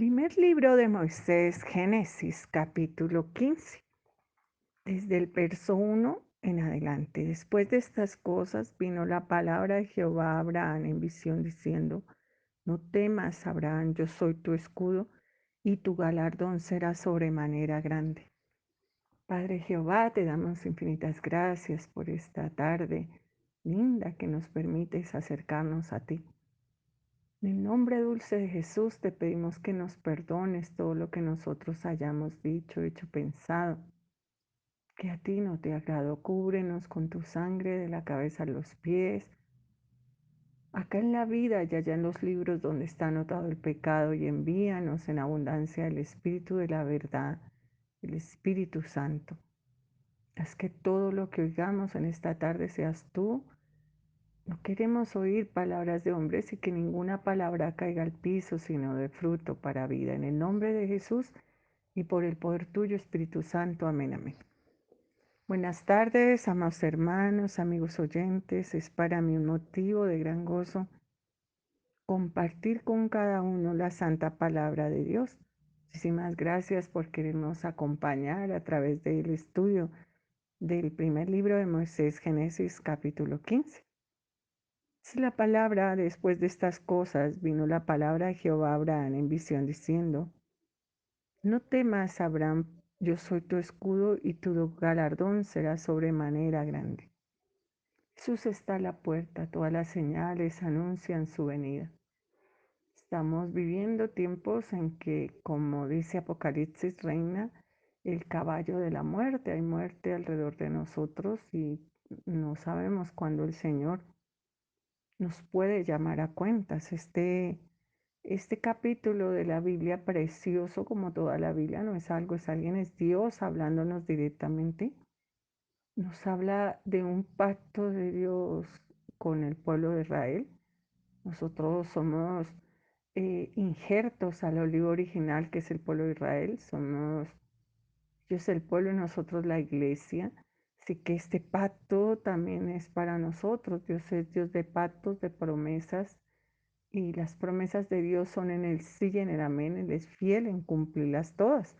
Primer libro de Moisés, Génesis, capítulo 15, desde el verso 1 en adelante. Después de estas cosas vino la palabra de Jehová a Abraham en visión diciendo, no temas, Abraham, yo soy tu escudo y tu galardón será sobremanera grande. Padre Jehová, te damos infinitas gracias por esta tarde linda que nos permites acercarnos a ti. En el nombre dulce de Jesús te pedimos que nos perdones todo lo que nosotros hayamos dicho, hecho, pensado, que a ti no te agradó. Cúbrenos con tu sangre de la cabeza a los pies, acá en la vida y allá en los libros donde está anotado el pecado, y envíanos en abundancia el Espíritu de la verdad, el Espíritu Santo. Haz que todo lo que oigamos en esta tarde seas tú. No queremos oír palabras de hombres y que ninguna palabra caiga al piso, sino de fruto para vida. En el nombre de Jesús y por el poder tuyo, Espíritu Santo. Amén, amén. Buenas tardes, amados hermanos, amigos oyentes. Es para mí un motivo de gran gozo compartir con cada uno la santa palabra de Dios. Muchísimas gracias por querernos acompañar a través del estudio del primer libro de Moisés, Génesis capítulo 15. Es la palabra, después de estas cosas, vino la palabra de Jehová a Abraham en visión diciendo, no temas, Abraham, yo soy tu escudo y tu galardón será sobremanera grande. Jesús está a la puerta, todas las señales anuncian su venida. Estamos viviendo tiempos en que, como dice Apocalipsis, reina el caballo de la muerte. Hay muerte alrededor de nosotros y no sabemos cuándo el Señor nos puede llamar a cuentas. Este capítulo de la Biblia, precioso como toda la Biblia, no es algo, es alguien, es Dios hablándonos directamente. Nos habla de un pacto de Dios con el pueblo de Israel. Nosotros somos injertos al olivo original, que es el pueblo de Israel. Dios el pueblo y nosotros la iglesia. Así que este pacto también es para nosotros. Dios es Dios de pactos, de promesas. Y las promesas de Dios son en el sí y en el amén. Él es fiel en cumplirlas todas.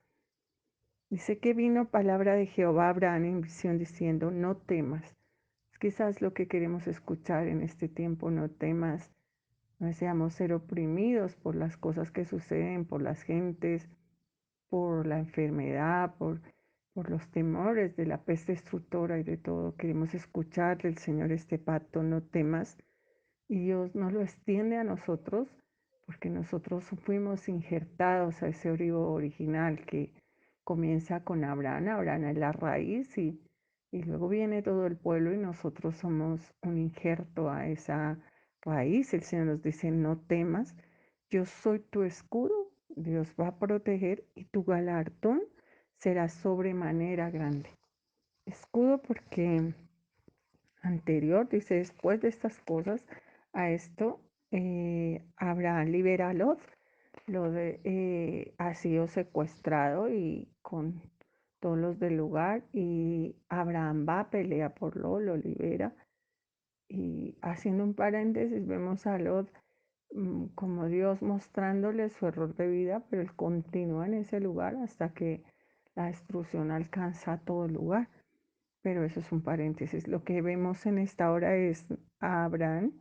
Dice que vino palabra de Jehová a Abraham en visión diciendo, no temas. Es quizás lo que queremos escuchar en este tiempo, no temas. No deseamos ser oprimidos por las cosas que suceden, por las gentes, por la enfermedad, por los temores de la peste destructora y de todo. Queremos escuchar del Señor este pacto, no temas. Y Dios nos lo extiende a nosotros porque nosotros fuimos injertados a ese olivo original que comienza con Abraham. Abraham es la raíz y luego viene todo el pueblo y nosotros somos un injerto a esa raíz. El Señor nos dice, no temas, yo soy tu escudo, Dios va a proteger y tu galardón será sobremanera grande. Escudo porque anterior, dice, después de estas cosas, a esto, Abraham libera a Lot. Ha sido secuestrado y con todos los del lugar, y Abraham va a pelear por Lot, lo libera. Y haciendo un paréntesis, vemos a Lot como Dios mostrándole su error de vida, pero él continúa en ese lugar hasta que la destrucción alcanza todo el lugar. Pero eso es un paréntesis. Lo que vemos en esta hora es a Abraham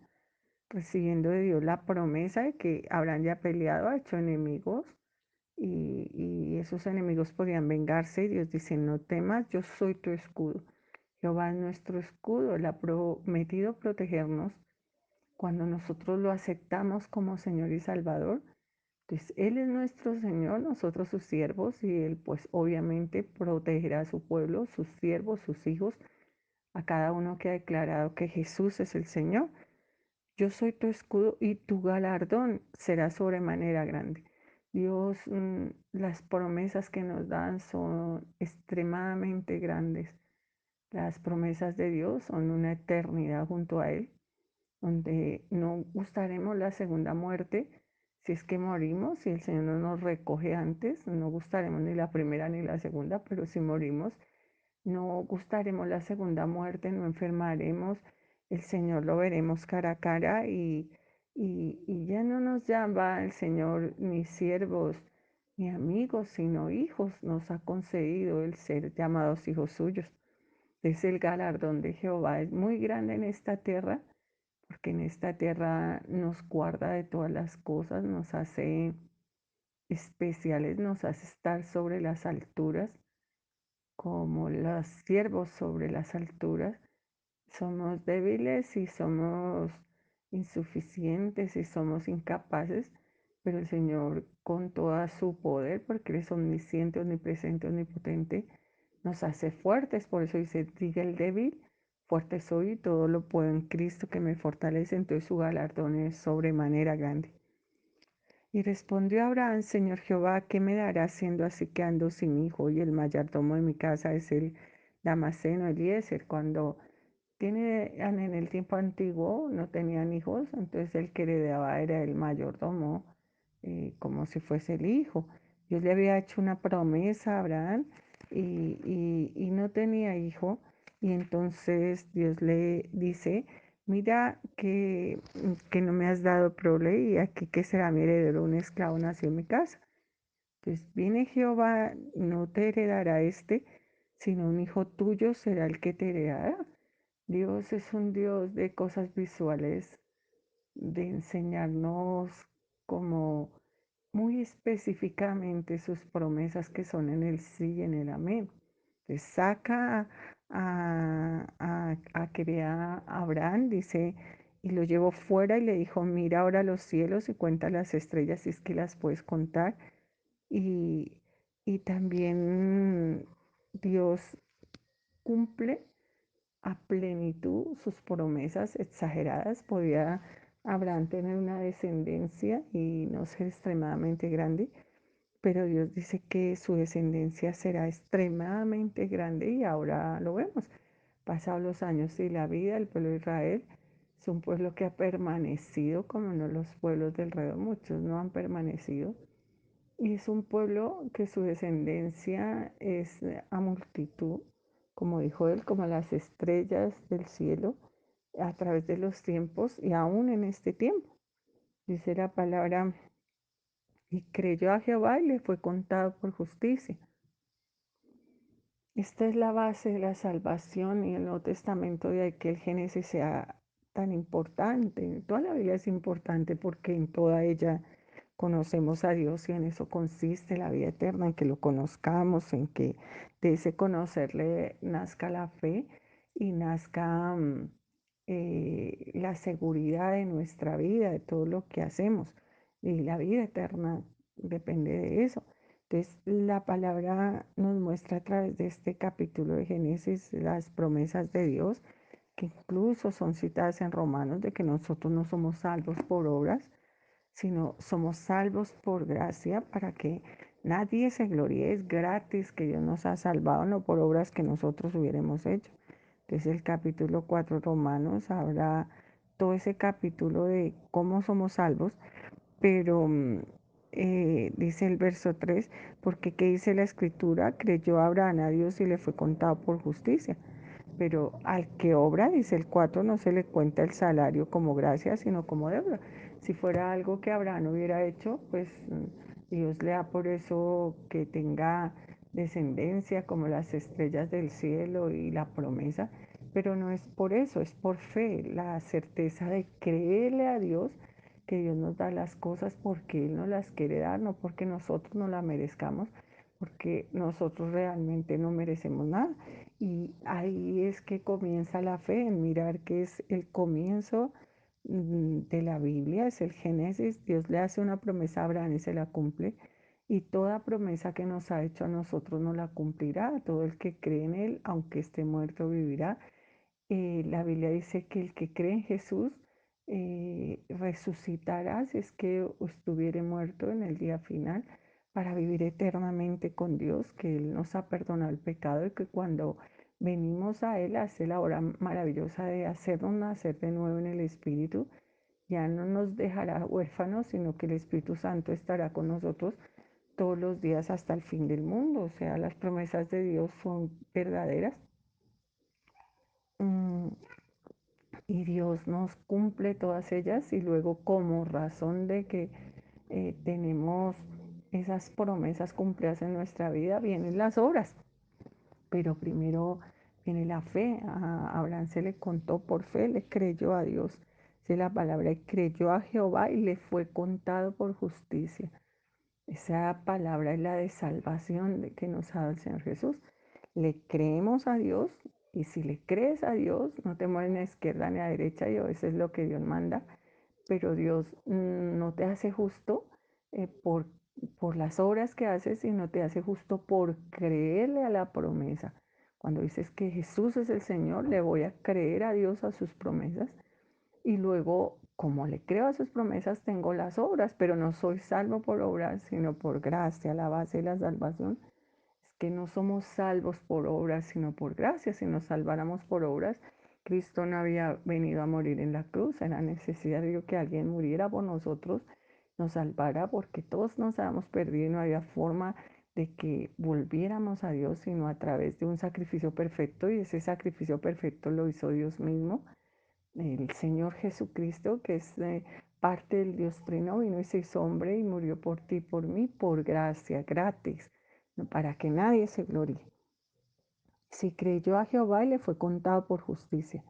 recibiendo de Dios la promesa de que Abraham ya ha peleado, ha hecho enemigos y esos enemigos podían vengarse. Y Dios dice, no temas, yo soy tu escudo. Jehová es nuestro escudo. Él ha prometido protegernos cuando nosotros lo aceptamos como Señor y Salvador. Entonces, Él es nuestro Señor, nosotros sus siervos, y Él pues obviamente protegerá a su pueblo, sus siervos, sus hijos, a cada uno que ha declarado que Jesús es el Señor. Yo soy tu escudo y tu galardón será sobremanera grande. Dios, las promesas que nos dan son extremadamente grandes. Las promesas de Dios son una eternidad junto a Él, donde no gustaremos la segunda muerte. Si es que morimos, si el Señor no nos recoge antes, no gustaremos ni la primera ni la segunda, pero si morimos, no gustaremos la segunda muerte, no enfermaremos, el Señor lo veremos cara a cara Y ya no nos llama el Señor ni siervos ni amigos, sino hijos. Nos ha concedido el ser llamados hijos suyos. Es el galardón de Jehová. Es muy grande en esta tierra, porque en esta tierra nos guarda de todas las cosas, nos hace especiales, nos hace estar sobre las alturas, como los siervos sobre las alturas. Somos débiles y somos insuficientes y somos incapaces, pero el Señor con todo su poder, porque Él es omnisciente, omnipresente, omnipotente, nos hace fuertes. Por eso dice, diga el débil, fuerte soy y todo lo puedo en Cristo que me fortalece. Entonces su galardón es sobremanera grande. Y respondió Abraham, Señor Jehová, ¿qué me darás siendo así que ando sin hijo? Y el mayordomo de mi casa es el Damaseno Eliezer. Cuando en el tiempo antiguo no tenían hijos, entonces el que heredaba era el mayordomo, como si fuese el hijo. Dios le había hecho una promesa a Abraham y no tenía hijo, y entonces Dios le dice, mira que no me has dado prole y aquí que será mi heredero, un esclavo nació en mi casa. Entonces viene Jehová, no te heredará este, sino un hijo tuyo será el que te heredará. Dios es un Dios de cosas visuales, de enseñarnos como muy específicamente sus promesas que son en el sí y en el amén. Entonces saca que vea a Abraham, dice, y lo llevó fuera y le dijo, mira ahora los cielos y cuenta las estrellas si es que las puedes contar. Y, y también Dios cumple a plenitud sus promesas exageradas. Podía Abraham tener una descendencia y no ser extremadamente grande, pero Dios dice que su descendencia será extremadamente grande y ahora lo vemos. Pasados los años y la vida, el pueblo de Israel es un pueblo que ha permanecido como no los pueblos del alrededor, muchos no han permanecido. Y es un pueblo que su descendencia es a multitud, como dijo él, como las estrellas del cielo, a través de los tiempos y aún en este tiempo. Dice la palabra, y creyó a Jehová y le fue contado por justicia. Esta es la base de la salvación y el Nuevo Testamento de ahí que el Génesis sea tan importante. Toda la Biblia es importante porque en toda ella conocemos a Dios y en eso consiste la vida eterna, en que lo conozcamos, en que de ese conocerle nazca la fe y nazca la seguridad de nuestra vida, de todo lo que hacemos. Y la vida eterna depende de eso. Entonces, la palabra nos muestra a través de este capítulo de Génesis las promesas de Dios, que incluso son citadas en Romanos, de que nosotros no somos salvos por obras, sino somos salvos por gracia para que nadie se gloríe. Es gratis que Dios nos ha salvado, no por obras que nosotros hubiéramos hecho. Entonces el capítulo 4 de Romanos habrá todo ese capítulo de cómo somos salvos, pero dice el verso 3, porque ¿qué dice la escritura? Creyó Abraham a Dios y le fue contado por justicia. Pero al que obra, dice el 4, no se le cuenta el salario como gracia, sino como deuda. Si fuera algo que Abraham hubiera hecho, pues Dios le da por eso que tenga descendencia como las estrellas del cielo y la promesa, pero no es por eso, es por fe, la certeza de creerle a Dios, que Dios nos da las cosas porque Él nos las quiere dar, no porque nosotros no las merezcamos, porque nosotros realmente no merecemos nada. Y ahí es que comienza la fe, en mirar que es el comienzo de la Biblia, es el Génesis. Dios le hace una promesa a Abraham y se la cumple. Y toda promesa que nos ha hecho a nosotros nos la cumplirá. Todo el que cree en Él, aunque esté muerto, vivirá. La Biblia dice que el que cree en Jesús resucitará si es que estuviere muerto en el día final para vivir eternamente con Dios, que Él nos ha perdonado el pecado y que cuando venimos a Él hace la obra maravillosa de hacernos nacer de nuevo en el Espíritu. Ya no nos dejará huérfanos, sino que el Espíritu Santo estará con nosotros todos los días hasta el fin del mundo. O sea, las promesas de Dios son verdaderas. Mm, y Dios nos cumple todas ellas y luego como razón de que tenemos esas promesas cumplidas en nuestra vida, vienen las obras. Pero primero viene la fe. A Abraham se le contó por fe, le creyó a Dios. Dice la palabra, y creyó a Jehová y le fue contado por justicia. Esa palabra es la de salvación que nos ha dado el Señor Jesús. Le creemos a Dios y si le crees a Dios, no te mueves ni a izquierda ni a derecha, y eso es lo que Dios manda, pero Dios no te hace justo por las obras que haces, sino te hace justo por creerle a la promesa. Cuando dices que Jesús es el Señor, le voy a creer a Dios, a sus promesas, y luego, como le creo a sus promesas, tengo las obras, pero no soy salvo por obras, sino por gracia. La base de la salvación es que no somos salvos por obras, sino por gracia. Si nos salváramos por obras, Cristo no había venido a morir en la cruz. Era necesario que alguien muriera por nosotros, nos salvara, porque todos nos habíamos perdido y no había forma de que volviéramos a Dios, sino a través de un sacrificio perfecto, y ese sacrificio perfecto lo hizo Dios mismo. El Señor Jesucristo, que es parte del Dios Trino, vino y se hizo hombre y murió por ti y por mí, por gracia, gratis, no para que nadie se gloríe. Si creyó a Jehová y le fue contado por justicia.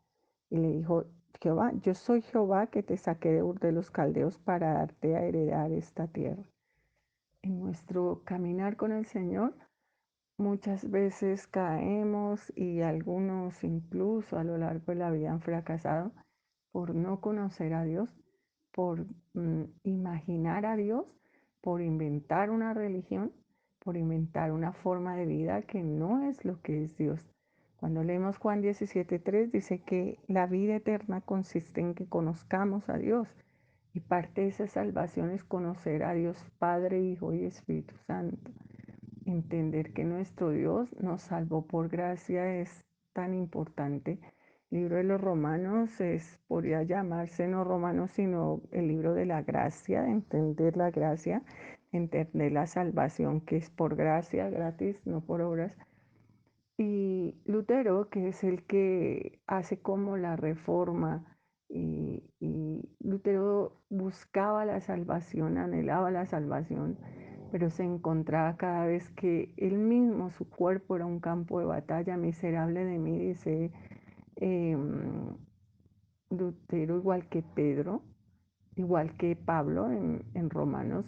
Y le dijo Jehová, yo soy Jehová que te saqué de Ur de los Caldeos para darte a heredar esta tierra. En nuestro caminar con el Señor, muchas veces caemos y algunos incluso a lo largo de la vida han fracasado por no conocer a Dios, por imaginar a Dios, por inventar una religión, por inventar una forma de vida que no es lo que es Dios. Cuando leemos Juan 17:3 dice que la vida eterna consiste en que conozcamos a Dios, y parte de esa salvación es conocer a Dios Padre, Hijo y Espíritu Santo. Entender que nuestro Dios nos salvó por gracia es tan importante. El libro de los Romanos podría llamarse no Romanos, sino el libro de la gracia, entender la gracia, entender la salvación que es por gracia, gratis, no por obras. Y Lutero, que es el que hace como la reforma, y Lutero buscaba la salvación, anhelaba la salvación, pero se encontraba cada vez que él mismo, su cuerpo era un campo de batalla. Miserable de mí, dice Lutero, igual que Pedro, igual que Pablo en Romanos.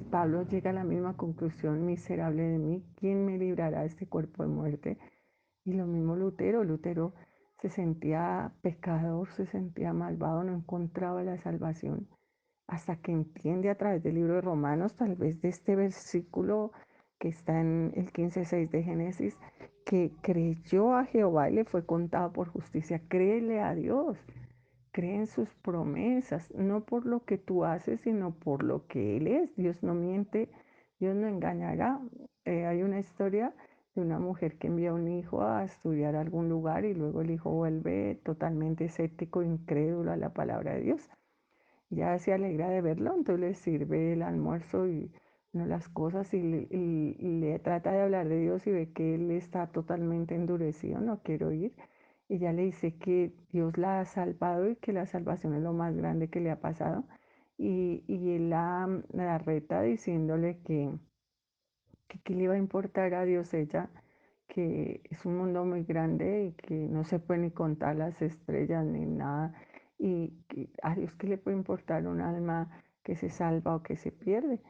Pablo llega a la misma conclusión: miserable de mí, ¿quién me librará de este cuerpo de muerte? Y lo mismo Lutero. Lutero se sentía pecador, se sentía malvado, no encontraba la salvación, hasta que entiende a través del libro de Romanos, tal vez de este versículo que está en el 15:6 de Génesis, que creyó a Jehová y le fue contado por justicia. Créele a Dios, cree en sus promesas, no por lo que tú haces, sino por lo que Él es. Dios no miente, Dios no engañará. Hay una historia de una mujer que envía a un hijo a estudiar a algún lugar y luego el hijo vuelve totalmente escéptico, incrédulo a la palabra de Dios. Ya se alegra de verlo, entonces le sirve el almuerzo y no las cosas, y le trata de hablar de Dios y ve que él está totalmente endurecido, no quiero ir. Y ya le dice que Dios la ha salvado y que la salvación es lo más grande que le ha pasado. Y él la reta diciéndole que qué le iba a importar a Dios ella, que es un mundo muy grande y que no se puede ni contar las estrellas ni nada, y que a Dios qué le puede importar un alma que se salva o que se pierde.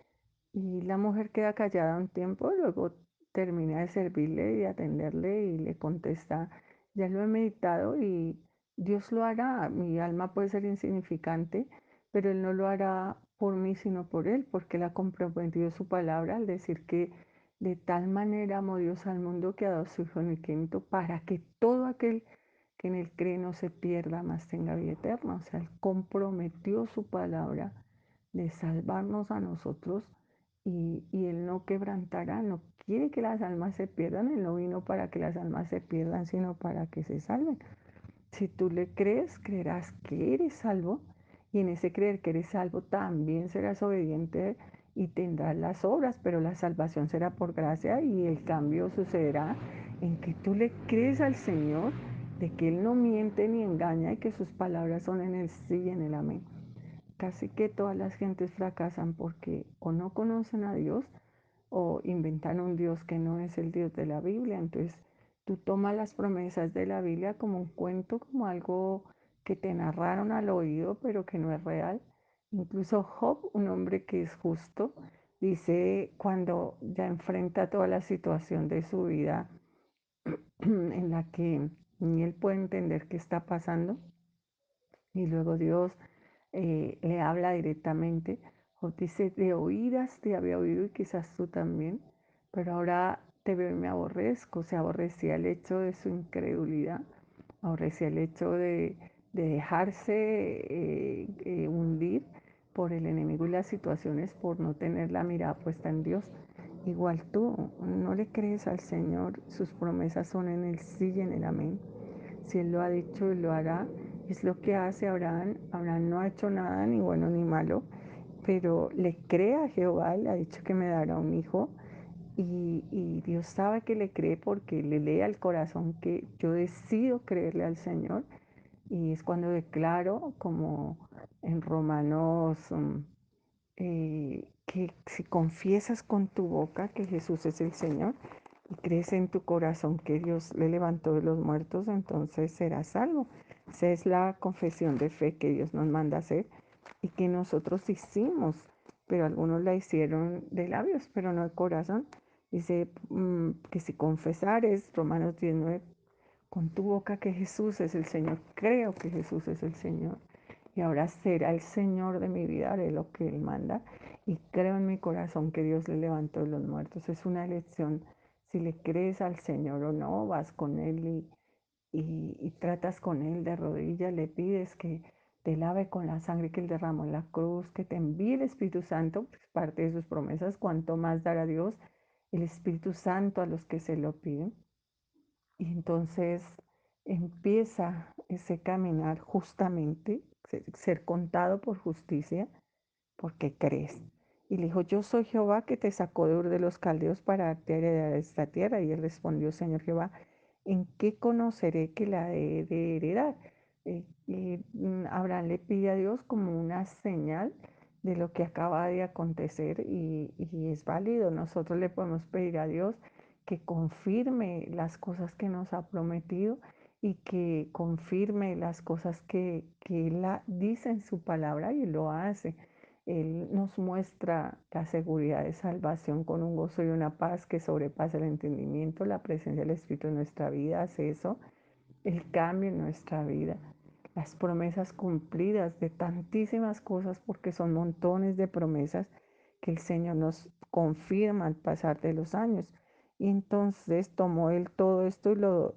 Y la mujer queda callada un tiempo, luego termina de servirle y de atenderle y le contesta: ya lo he meditado y Dios lo hará. Mi alma puede ser insignificante, pero Él no lo hará por mí, sino por Él, porque Él ha comprometido su palabra al decir que de tal manera amó Dios al mundo que ha dado su Hijo unigénito para que todo aquel que en Él cree no se pierda, mas tenga vida eterna. O sea, Él comprometió su palabra de salvarnos a nosotros, y Él no quebrantará, no quiere que las almas se pierdan. Él no vino para que las almas se pierdan, sino para que se salven. Si tú le crees, creerás que eres salvo, y en ese creer que eres salvo también serás obediente y tendrás las obras, pero la salvación será por gracia, y el cambio sucederá en que tú le crees al Señor, de que Él no miente ni engaña y que sus palabras son en el sí y en el amén. Casi que todas las gentes fracasan porque o no conocen a Dios o inventan un Dios que no es el Dios de la Biblia. Entonces tú tomas las promesas de la Biblia como un cuento, como algo que te narraron al oído, pero que no es real. Incluso Job, un hombre que es justo, dice cuando ya enfrenta toda la situación de su vida en la que ni él puede entender qué está pasando, y luego Dios le habla directamente. Job dice, de oídas te había oído y quizás tú también, pero ahora te veo y me aborrezco. Se aborrecía el hecho de su incredulidad, aborrecía el hecho de dejarse hundir por el enemigo y las situaciones, por no tener la mirada puesta en Dios. Igual tú, no le crees al Señor, sus promesas son en el sí y en el amén. Si Él lo ha dicho, Él lo hará. Es lo que hace Abraham. Abraham no ha hecho nada, ni bueno ni malo, pero le cree a Jehová, le ha dicho que me dará un hijo. Y Dios sabe que le cree porque le lee al corazón que yo decido creerle al Señor. Y es cuando declaro, como en Romanos, que si confiesas con tu boca que Jesús es el Señor y crees en tu corazón que Dios le levantó de los muertos, entonces serás salvo. Esa es la confesión de fe que Dios nos manda hacer y que nosotros hicimos, pero algunos la hicieron de labios, pero no de corazón. Dice que si confesares, Romanos 19, con tu boca que Jesús es el Señor, creo que Jesús es el Señor. Y ahora será el Señor de mi vida, haré lo que Él manda. Y creo en mi corazón que Dios le levantó de los muertos. Es una elección si le crees al Señor o no, vas con Él y tratas con Él de rodillas, le pides que te lave con la sangre que Él derramó en la cruz, que te envíe el Espíritu Santo, pues parte de sus promesas, cuanto más dará Dios el Espíritu Santo a los que se lo piden. Y entonces empieza ese caminar justamente, ser contado por justicia, porque crees. Y le dijo, yo soy Jehová que te sacó de Ur de los Caldeos para darte a heredar esta tierra. Y él respondió, Señor Jehová, ¿en qué conoceré que la he de heredar? Abraham le pide a Dios como una señal de lo que acaba de acontecer y es válido. Nosotros le podemos pedir a Dios que confirme las cosas que nos ha prometido y que confirme las cosas que Él dice en su palabra y lo hace. Él nos muestra la seguridad de salvación con un gozo y una paz que sobrepasa el entendimiento. La presencia del Espíritu en nuestra vida hace eso, el cambio en nuestra vida, las promesas cumplidas de tantísimas cosas, porque son montones de promesas que el Señor nos confirma al pasar de los años. Y entonces tomó él todo esto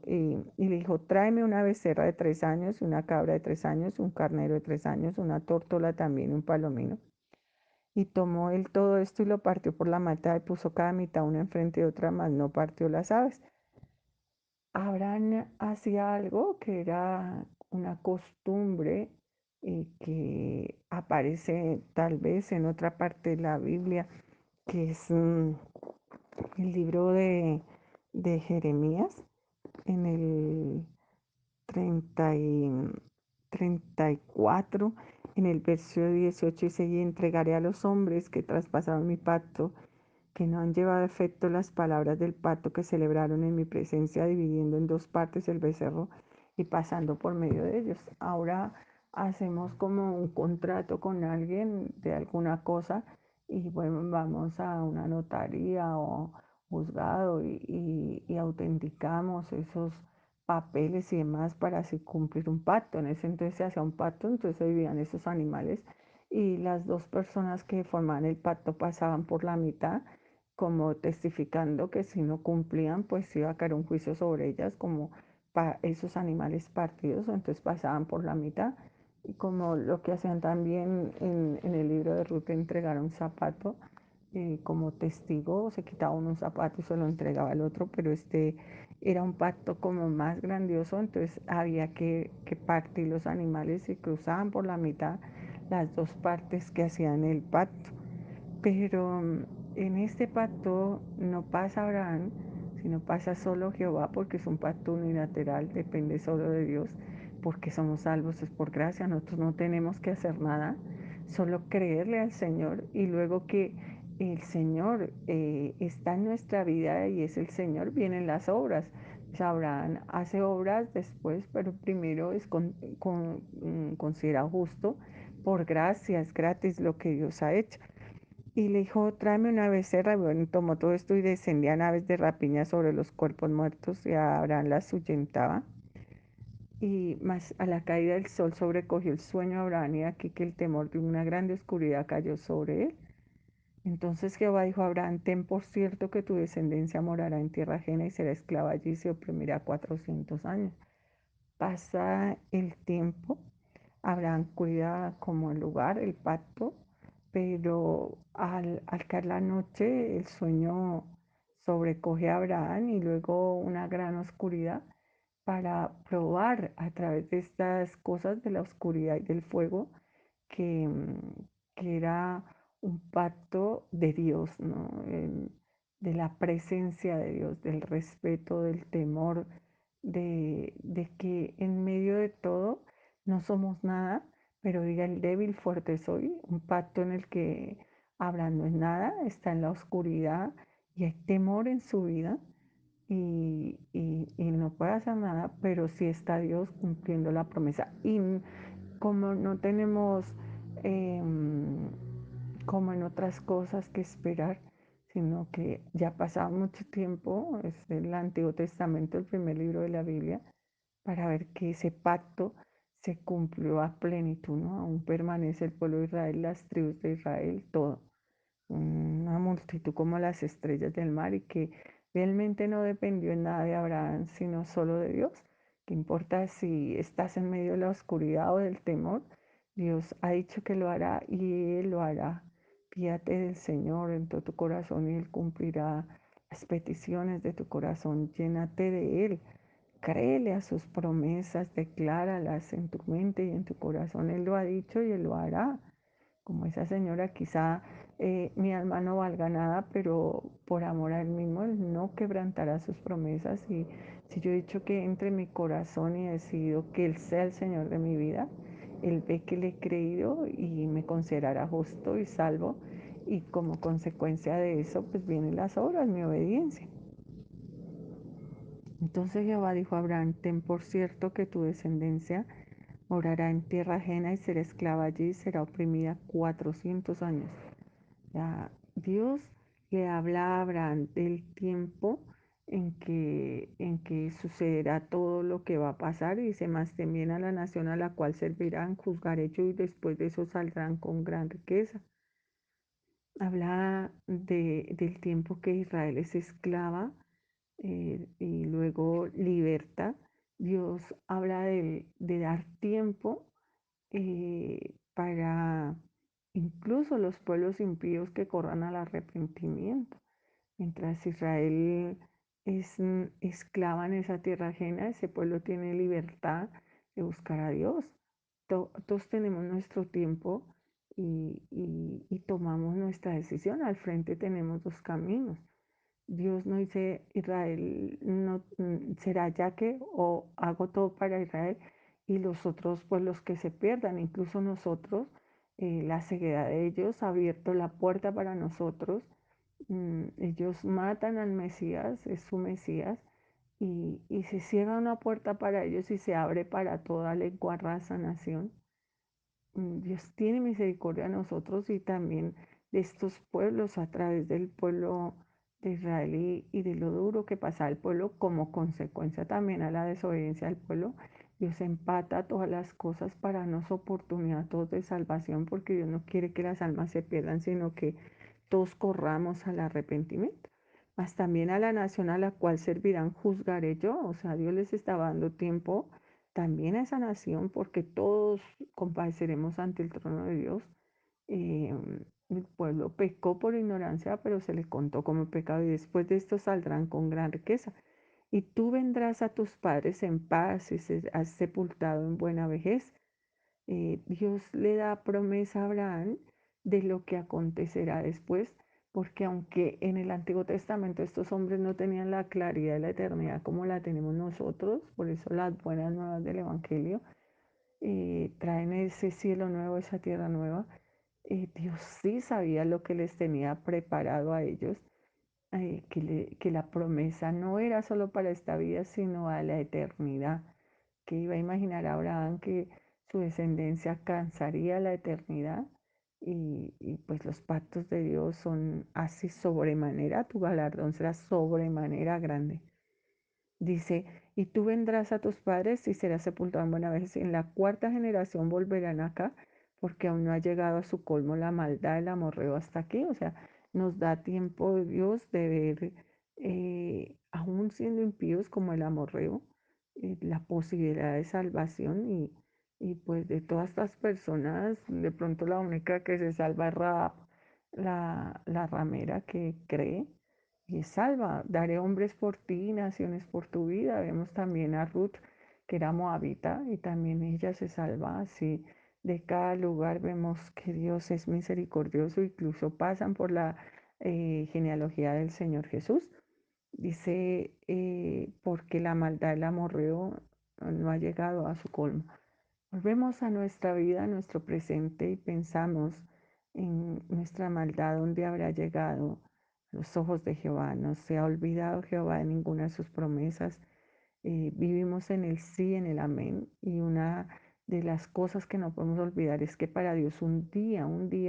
y le dijo, tráeme una becerra de 3 años, una cabra de 3 años, un carnero de 3 años, una tórtola también, un palomino. Y tomó él todo esto y lo partió por la mitad y puso cada mitad una enfrente de otra, mas no partió las aves. Abraham hacía algo que era una costumbre que aparece tal vez en otra parte de la Biblia, que es el libro de Jeremías, en el 30 y 34, en el verso 18 dice, y entregaré a los hombres que traspasaron mi pacto, que no han llevado a efecto las palabras del pacto que celebraron en mi presencia, dividiendo en dos partes el becerro y pasando por medio de ellos. Ahora hacemos como un contrato con alguien de alguna cosa y bueno, vamos a una notaría o juzgado y autenticamos esos papeles y demás para así cumplir un pacto. En ese entonces se hacía un pacto, entonces se dividían esos animales y las dos personas que formaban el pacto pasaban por la mitad como testificando que si no cumplían, pues iba a caer un juicio sobre ellas, como esos animales partidos, entonces pasaban por la mitad. Y como lo que hacían también en el libro de Ruth, entregar un zapato como testigo, se quitaba uno un zapato y se lo entregaba al otro, pero este era un pacto como más grandioso, entonces había que partir los animales y cruzaban por la mitad las dos partes que hacían el pacto. Pero en este pacto no pasa Abraham, Si no pasa solo Jehová, porque es un pacto unilateral, depende solo de Dios, porque somos salvos, es por gracia, nosotros no tenemos que hacer nada, solo creerle al Señor y luego que el Señor está en nuestra vida y es el Señor, vienen las obras. Abraham hace obras después, pero primero es considerado justo por gracia, es gratis lo que Dios ha hecho. Y le dijo, tráeme una becerra. Y bueno, tomó todo esto y descendían aves de rapiña sobre los cuerpos muertos y Abraham las ahuyentaba. Y más a la caída del sol sobrecogió el sueño a Abraham y aquí que el temor de una grande oscuridad cayó sobre él. Entonces Jehová dijo a Abraham, ten por cierto que tu descendencia morará en tierra ajena y será esclava allí y se oprimirá 400 años. Pasa el tiempo, Abraham cuida como el lugar, el pacto, pero al caer la noche el sueño sobrecoge a Abraham y luego una gran oscuridad para probar a través de estas cosas de la oscuridad y del fuego que, que era un pacto de Dios, ¿no? De la presencia de Dios, del respeto, del temor, de que en medio de todo no somos nada, pero diga el débil, fuerte soy, un pacto en el que Abraham no es nada, está en la oscuridad y hay temor en su vida y no puede hacer nada, pero sí está Dios cumpliendo la promesa. Y como no tenemos como en otras cosas que esperar, sino que ya ha pasado mucho tiempo, es el Antiguo Testamento, el primer libro de la Biblia, para ver que ese pacto se cumplió a plenitud, ¿no? Aún permanece el pueblo de Israel, las tribus de Israel, todo una multitud como las estrellas del mar y que realmente no dependió en nada de Abraham, sino solo de Dios. ¿Qué importa si estás en medio de la oscuridad o del temor? Dios ha dicho que lo hará y Él lo hará. Fíjate del Señor en todo tu corazón y Él cumplirá las peticiones de tu corazón. Llénate de Él. Créele a sus promesas, decláralas en tu mente y en tu corazón. Él lo ha dicho y Él lo hará. Como esa señora, quizá mi alma no valga nada, pero por amor a Él mismo, Él no quebrantará sus promesas. Y si yo he dicho que entre mi corazón y he decidido que Él sea el Señor de mi vida, Él ve que le he creído y me considerará justo y salvo. Y como consecuencia de eso, pues vienen las obras, mi obediencia. Entonces Jehová dijo a Abraham, ten por cierto que tu descendencia morará en tierra ajena y será esclava allí y será oprimida 400 años. Ya, Dios le habla a Abraham del tiempo en que sucederá todo lo que va a pasar y dice más también a la nación a la cual servirán, juzgaré yo y después de eso saldrán con gran riqueza. Habla del tiempo que Israel es esclava y luego libertad. Dios habla de dar tiempo para incluso los pueblos impíos que corran al arrepentimiento. Mientras Israel es esclava en esa tierra ajena, ese pueblo tiene libertad de buscar a Dios. Todos tenemos nuestro tiempo y tomamos nuestra decisión. Al frente tenemos dos caminos. Dios no dice Israel no será ya que o hago todo para Israel y los otros pueblos que se pierdan, incluso nosotros, la ceguedad de ellos ha abierto la puerta para nosotros. Ellos matan al Mesías, es su Mesías, y se cierra una puerta para ellos y se abre para toda lengua, raza, nación. Dios tiene misericordia de nosotros y también de estos pueblos a través del pueblo de Israel y de lo duro que pasa el pueblo como consecuencia también a la desobediencia del pueblo. Dios empata todas las cosas para darnos oportunidad a todos de salvación porque Dios no quiere que las almas se pierdan, sino que todos corramos al arrepentimiento. Mas también a la nación a la cual servirán juzgaré yo. O sea, Dios les estaba dando tiempo también a esa nación, porque todos compareceremos ante el trono de Dios. Eh, el pueblo pecó por ignorancia, pero se le contó como pecado y después de esto saldrán con gran riqueza. Y tú vendrás a tus padres en paz y has sepultado en buena vejez. Dios le da promesa a Abraham de lo que acontecerá después, porque aunque en el Antiguo Testamento estos hombres no tenían la claridad de la eternidad como la tenemos nosotros, por eso las buenas nuevas del Evangelio traen ese cielo nuevo, esa tierra nueva. Dios sí sabía lo que les tenía preparado a ellos, que la promesa no era solo para esta vida, sino a la eternidad. Que iba a imaginar Abraham que su descendencia alcanzaría la eternidad y pues los pactos de Dios son así sobremanera, tu galardón será sobremanera grande. Dice, y tú vendrás a tus padres y serás sepultado en buena vejez. En la cuarta generación volverán acá, porque aún no ha llegado a su colmo la maldad del amorreo hasta aquí. O sea, nos da tiempo Dios de ver, aún siendo impíos como el amorreo, la posibilidad de salvación y pues de todas estas personas, de pronto la única que se salva es Rahab, la ramera que cree y salva. Daré hombres por ti y naciones por tu vida. Vemos también a Ruth, que era moabita, y también ella se salva. Así de cada lugar vemos que Dios es misericordioso, incluso pasan por la genealogía del Señor Jesús. Dice, porque la maldad del amorreo no ha llegado a su colmo. Volvemos a nuestra vida, a nuestro presente y pensamos en nuestra maldad, dónde habrá llegado los ojos de Jehová. No se ha olvidado Jehová de ninguna de sus promesas. Vivimos en el sí, en el amén. Y una de las cosas que no podemos olvidar es que para Dios un día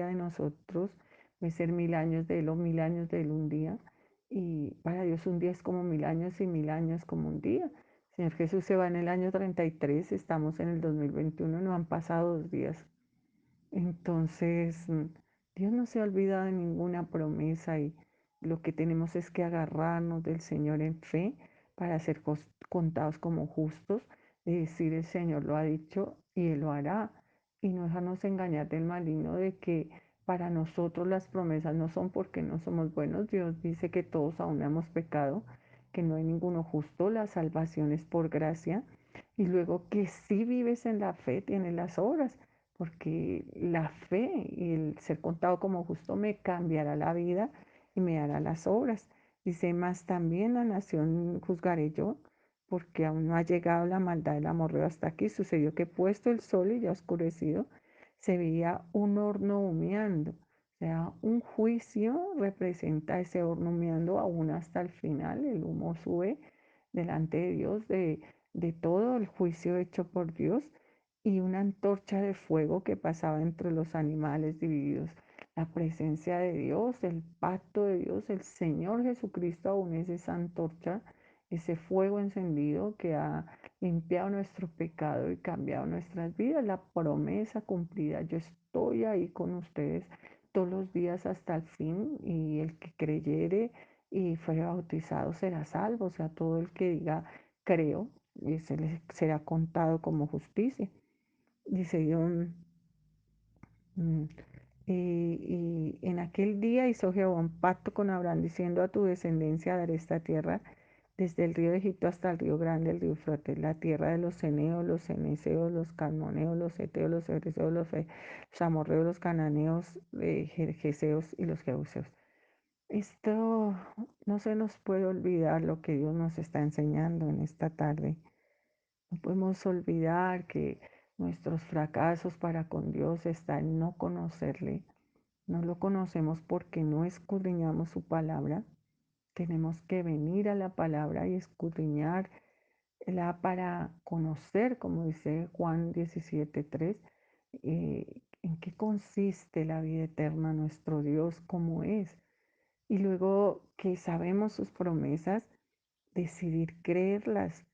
de nosotros puede ser 1000 años de Él o 1000 años de Él un día. Y para Dios un día es como 1000 años y 1000 años como un día. Señor Jesús se va en el año 33, estamos en el 2021, no han pasado 2 días. Entonces, Dios no se ha olvidado de ninguna promesa y lo que tenemos es que agarrarnos del Señor en fe para ser contados como justos, de decir el Señor lo ha dicho y Él lo hará. Y no dejarnos engañar del maligno de que para nosotros las promesas no son porque no somos buenos. Dios dice que todos aún hemos pecado, que no hay ninguno justo, la salvación es por gracia. Y luego que si vives en la fe, tienes las obras porque la fe y el ser contado como justo me cambiará la vida y me hará las obras. Dice, más también la nación juzgaré yo, porque aún no ha llegado la maldad del amorreo hasta aquí. Sucedió que puesto el sol y ya oscurecido, se veía un horno humeando. O sea, un juicio representa ese horno humeando aún hasta el final. El humo sube delante de Dios de todo el juicio hecho por Dios y una antorcha de fuego que pasaba entre los animales divididos. La presencia de Dios, el pacto de Dios, el Señor Jesucristo aún es esa antorcha, ese fuego encendido que ha limpiado nuestro pecado y cambiado nuestras vidas. La promesa cumplida. Yo estoy ahí con ustedes todos los días hasta el fin y el que creyere y fuere bautizado será salvo. O sea, todo el que diga creo y se le será contado como justicia. Dice Dios, mm, y en aquel día hizo Jehová un pacto con Abraham, diciendo a tu descendencia daré esta tierra, desde el río de Egipto hasta el río grande, el río Eufrates, la tierra de los ceneos, los ceneseos, los calmoneos, los eteos, los hebreseos, los amorreos, los cananeos, gergeseos y los jebuseos. Esto no se nos puede olvidar lo que Dios nos está enseñando en esta tarde. No podemos olvidar que nuestros fracasos para con Dios están en no conocerle. No lo conocemos porque no escudriñamos su palabra. Tenemos que venir a la palabra y escudriñarla para conocer, como dice Juan 17:3, en qué consiste la vida eterna, nuestro Dios, cómo es. Y luego que sabemos sus promesas, decidir creerlas,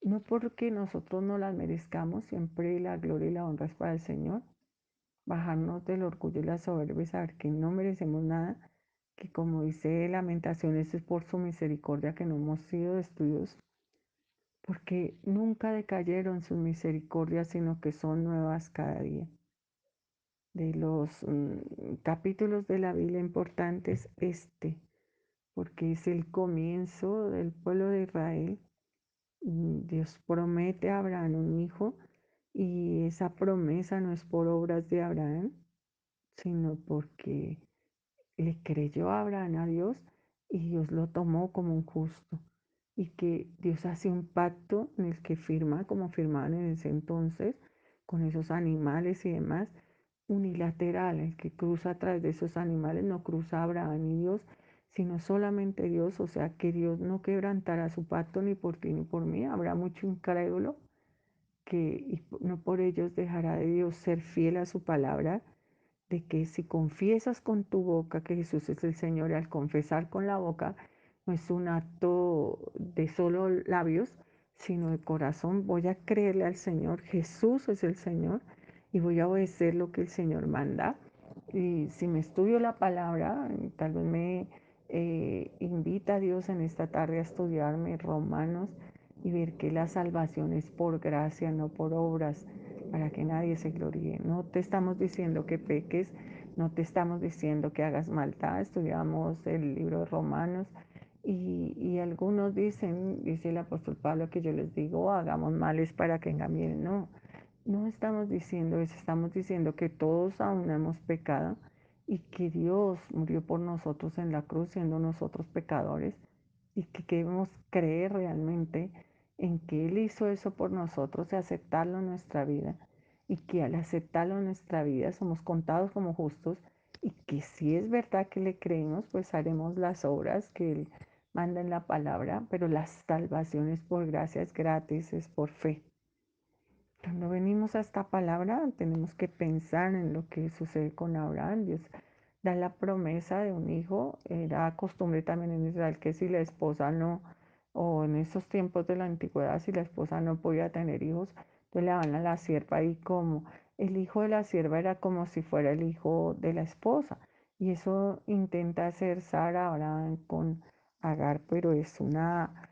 no porque nosotros no las merezcamos, siempre la gloria y la honra es para el Señor, bajarnos del orgullo y la soberbia y saber que no merecemos nada, que como dice Lamentaciones es por su misericordia que no hemos sido destruidos, porque nunca decayeron sus misericordias, sino que son nuevas cada día. De los capítulos de la Biblia importantes, porque es el comienzo del pueblo de Israel. Dios promete a Abraham un hijo y esa promesa no es por obras de Abraham, sino porque le creyó Abraham a Dios y Dios lo tomó como un justo. Y que Dios hace un pacto en el que firma, como firmaban en ese entonces, con esos animales y demás, unilateral, el que cruza a través de esos animales, no cruza Abraham y Dios, sino solamente Dios, o sea, que Dios no quebrantará su pacto ni por ti ni por mí. Habrá mucho incrédulo que y no por ellos dejará de Dios ser fiel a su palabra, de que si confiesas con tu boca que Jesús es el Señor, y al confesar con la boca no es un acto de solo labios, sino de corazón. Voy a creerle al Señor, Jesús es el Señor, y voy a obedecer lo que el Señor manda. Y si me estudio la palabra, tal vez me invita a Dios en esta tarde a estudiarme Romanos y ver que la salvación es por gracia, no por obras, para que nadie se gloríe. No te estamos diciendo que peques, no te estamos diciendo que hagas maldad. Estudiamos el libro de Romanos y algunos dicen, dice el apóstol Pablo, que yo les digo, hagamos males para que vengan bien. No, no estamos diciendo eso, estamos diciendo que todos aún hemos pecado y que Dios murió por nosotros en la cruz, siendo nosotros pecadores, y que queremos creer realmente en que Él hizo eso por nosotros y aceptarlo en nuestra vida, y que al aceptarlo en nuestra vida somos contados como justos, y que si es verdad que le creemos, pues haremos las obras que Él manda en la palabra, pero la salvación es por gracia, es gratis, es por fe. Cuando venimos a esta palabra, tenemos que pensar en lo que sucede con Abraham. Dios da la promesa de un hijo. Era costumbre también en Israel que si la esposa no, o en esos tiempos de la antigüedad, si la esposa no podía tener hijos, entonces le daban a la sierva, y como el hijo de la sierva era como si fuera el hijo de la esposa. Y eso intenta hacer Sara ahora con Agar, pero es una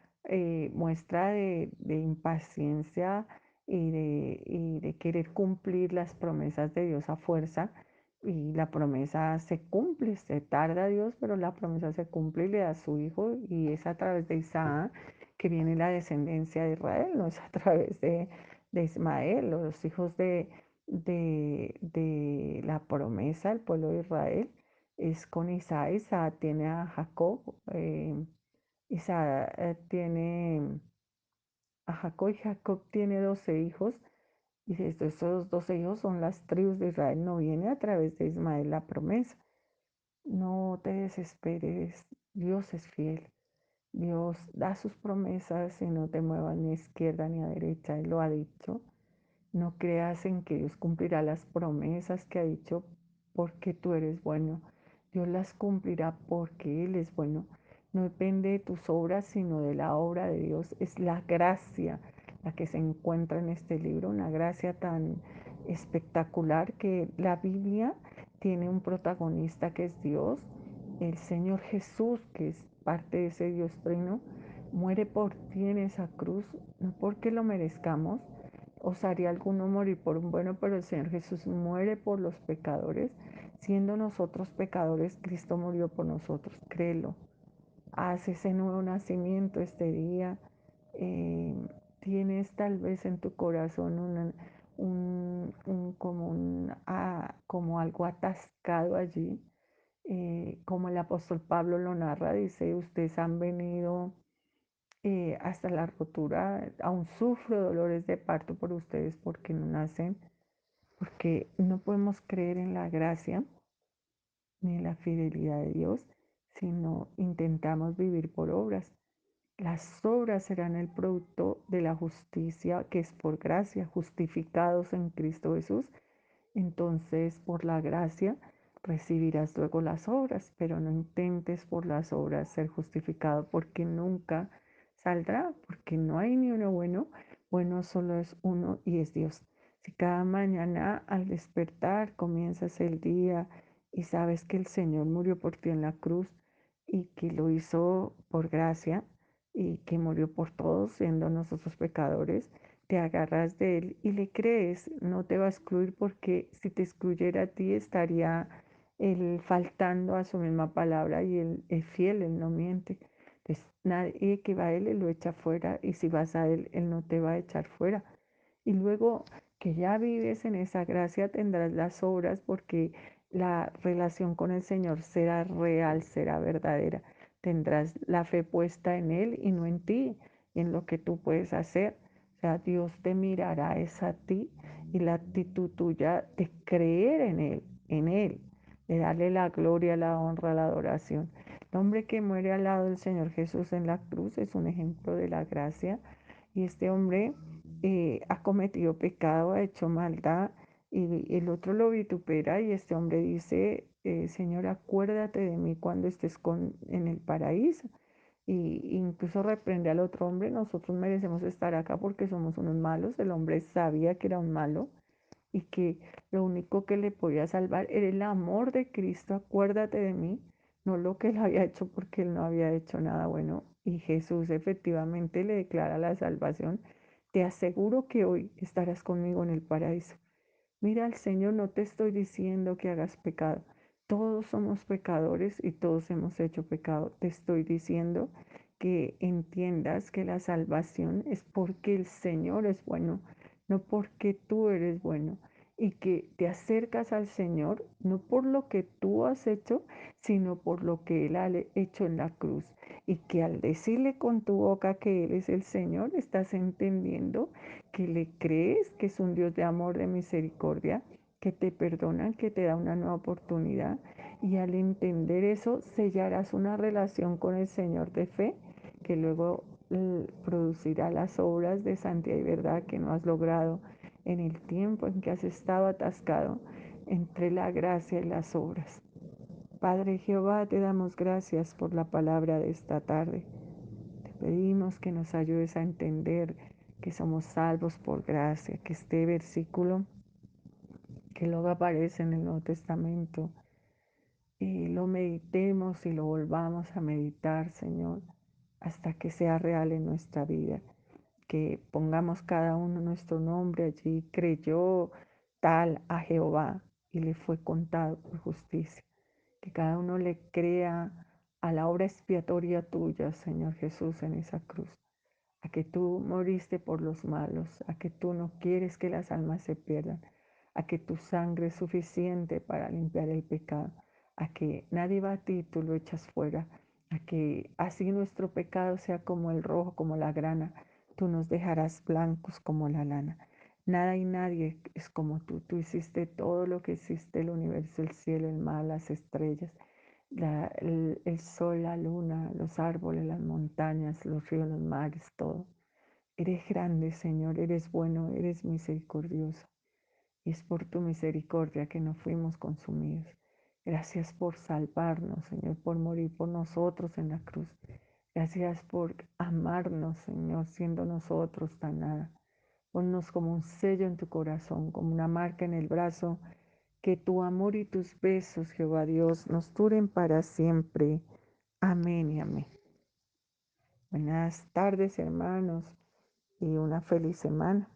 muestra de impaciencia y de querer cumplir las promesas de Dios a fuerza. Y la promesa se cumple, se tarda Dios, pero la promesa se cumple y le da a su hijo, y es a través de Isaac que viene la descendencia de Israel, no es a través de Ismael, los hijos de la promesa, el pueblo de Israel, es con Isaac. Isaac tiene a Jacob, Isaac tiene a Jacob, y Jacob tiene 12 hijos. Dice esto, estos 12 hijos son las tribus de Israel, no viene a través de Ismael la promesa. No te desesperes, Dios es fiel. Dios da sus promesas y no te muevas ni a izquierda ni a derecha, Él lo ha dicho. No creas en que Dios cumplirá las promesas que ha dicho porque tú eres bueno. Dios las cumplirá porque Él es bueno. No depende de tus obras, sino de la obra de Dios. Es la gracia la que se encuentra en este libro, una gracia tan espectacular que la Biblia tiene un protagonista que es Dios, el Señor Jesús, que es parte de ese Dios trino, muere por ti en esa cruz, no porque lo merezcamos. ¿Osaría alguno morir por un bueno? Pero el Señor Jesús muere por los pecadores. Siendo nosotros pecadores, Cristo murió por nosotros. Créelo. Haz ese nuevo nacimiento este día. Eh, Tienes tal vez en tu corazón como algo atascado allí. Como el apóstol Pablo lo narra, dice, ustedes han venido hasta la rotura, aún sufro dolores de parto por ustedes porque no nacen, porque no podemos creer en la gracia ni en la fidelidad de Dios, sino intentamos vivir por obras. Las obras serán el producto de la justicia que es por gracia, justificados en Cristo Jesús. Entonces, por la gracia recibirás luego las obras, pero no intentes por las obras ser justificado, porque nunca saldrá, porque no hay ni uno bueno, bueno solo es uno, y es Dios. Si cada mañana al despertar comienzas el día y sabes que el Señor murió por ti en la cruz y que lo hizo por gracia y que murió por todos, siendo nosotros pecadores, te agarras de Él y le crees, no te va a excluir, porque si te excluyera a ti estaría Él faltando a su misma palabra, y Él es fiel, Él no miente. Entonces, nadie que va a Él, Él lo echa fuera, y si vas a Él, Él no te va a echar fuera. Y luego que ya vives en esa gracia, tendrás las obras, porque la relación con el Señor será real, será verdadera. Tendrás la fe puesta en Él y no en ti, y en lo que tú puedes hacer. O sea, Dios te mirará es a ti y la actitud tuya de creer en Él, de darle la gloria, la honra, la adoración. El hombre que muere al lado del Señor Jesús en la cruz es un ejemplo de la gracia y este hombre ha cometido pecado, ha hecho maldad y el otro lo vitupera y este hombre dice, Señor, acuérdate de mí cuando estés en el paraíso. Y incluso reprende al otro hombre, nosotros merecemos estar acá porque somos unos malos. El hombre sabía que era un malo y que lo único que le podía salvar era el amor de Cristo. Acuérdate de mí, no lo que él había hecho porque él no había hecho nada bueno. Y Jesús efectivamente le declara la salvación. Te aseguro que hoy estarás conmigo en el paraíso. Mira al Señor, no te estoy diciendo que hagas pecado. Todos somos pecadores y todos hemos hecho pecado. Te estoy diciendo que entiendas que la salvación es porque el Señor es bueno, no porque tú eres bueno. Y que te acercas al Señor no por lo que tú has hecho, sino por lo que Él ha hecho en la cruz. Y que al decirle con tu boca que Él es el Señor, estás entendiendo que le crees que es un Dios de amor, de misericordia, que te perdona, que te da una nueva oportunidad. Y al entender eso, sellarás una relación con el Señor de fe que luego producirá las obras de santidad y verdad que no has logrado en el tiempo en que has estado atascado entre la gracia y las obras. Padre Jehová, te damos gracias por la palabra de esta tarde. Te pedimos que nos ayudes a entender que somos salvos por gracia, que este versículo que luego aparece en el Nuevo Testamento, lo meditemos y lo volvamos a meditar, Señor, hasta que sea real en nuestra vida. Que pongamos cada uno nuestro nombre allí, creyó tal a Jehová y le fue contado por justicia. Que cada uno le crea a la obra expiatoria tuya, Señor Jesús, en esa cruz, a que tú moriste por los malos, a que tú no quieres que las almas se pierdan, a que tu sangre es suficiente para limpiar el pecado, a que nadie va a ti, tú lo echas fuera, a que así nuestro pecado sea como el rojo, como la grana, tú nos dejarás blancos como la lana. Nada y nadie es como tú hiciste todo lo que existe, el universo, el cielo, el mar, las estrellas, el sol, la luna, los árboles, las montañas, los ríos, los mares, todo. Eres grande, Señor, eres bueno, eres misericordioso. Y es por tu misericordia que no fuimos consumidos. Gracias por salvarnos, Señor, por morir por nosotros en la cruz. Gracias por amarnos, Señor, siendo nosotros tan nada. Ponnos como un sello en tu corazón, como una marca en el brazo. Que tu amor y tus besos, Jehová Dios, nos duren para siempre. Amén y amén. Buenas tardes, hermanos, y una feliz semana.